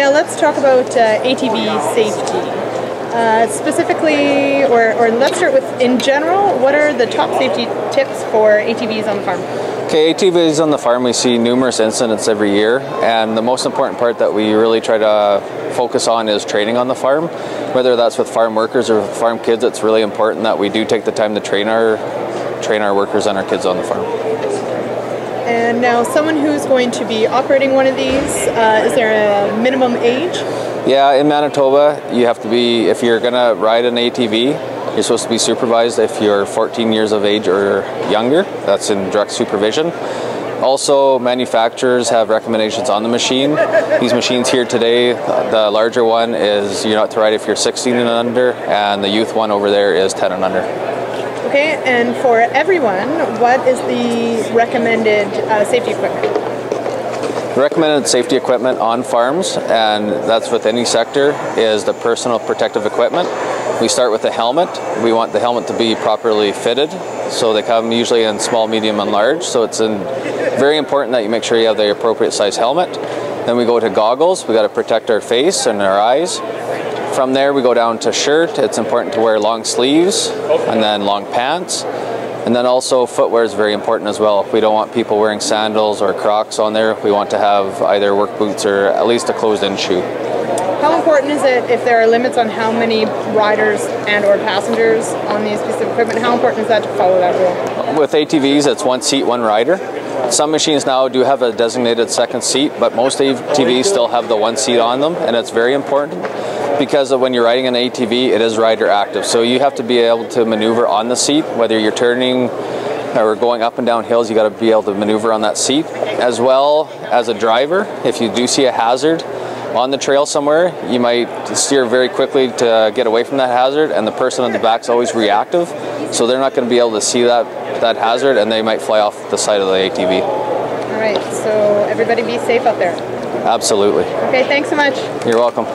Now let's talk about ATV safety. Specifically, or let's start with, in general, what are the top safety tips for ATVs on the farm? Okay, ATVs on the farm, we see numerous incidents every year, and the most important part that we really try to focus on is training on the farm. Whether that's with farm workers or with farm kids, it's really important that we do take the time to train our workers and our kids on the farm. And now, someone who's going to be operating one of these, is there a minimum age? Yeah, in Manitoba, you have to be, if you're going to ride an ATV, you're supposed to be supervised if you're 14 years of age or younger. That's in direct supervision. Also, manufacturers have recommendations on the machine. These machines here today, the larger one is you're not to ride if you're 16 and under, and the youth one over there is 10 and under. Okay, and for everyone, what is the recommended safety equipment? Recommended safety equipment on farms, and that's with any sector, is the personal protective equipment. We start with the helmet. We want the helmet to be properly fitted, so they come usually in small, medium, and large. So it's very important that you make sure you have the appropriate size helmet. Then we go to goggles. We got to protect our face and our eyes. From there we go down to shirt. It's important to wear long sleeves and then long pants. And then also footwear is very important as well. We don't want people wearing sandals or Crocs on there. We want to have either work boots or at least a closed-in shoe. How important is it, if there are limits on how many riders and or passengers on these pieces of equipment, how important is that to follow that rule? With ATVs, it's one seat, one rider. Some machines now do have a designated second seat, but most ATVs still have the one seat on them, and it's very important because when you're riding an ATV, it is rider active. So you have to be able to maneuver on the seat, whether you're turning or going up and down hills, you got to be able to maneuver on that seat. As well as a driver, if you do see a hazard on the trail somewhere, you might steer very quickly to get away from that hazard, and the person on the back is always reactive, so they're not going to be able to see that hazard, and they might fly off the side of the ATV. All right, so everybody be safe out there. Absolutely. Okay, thanks so much. You're welcome.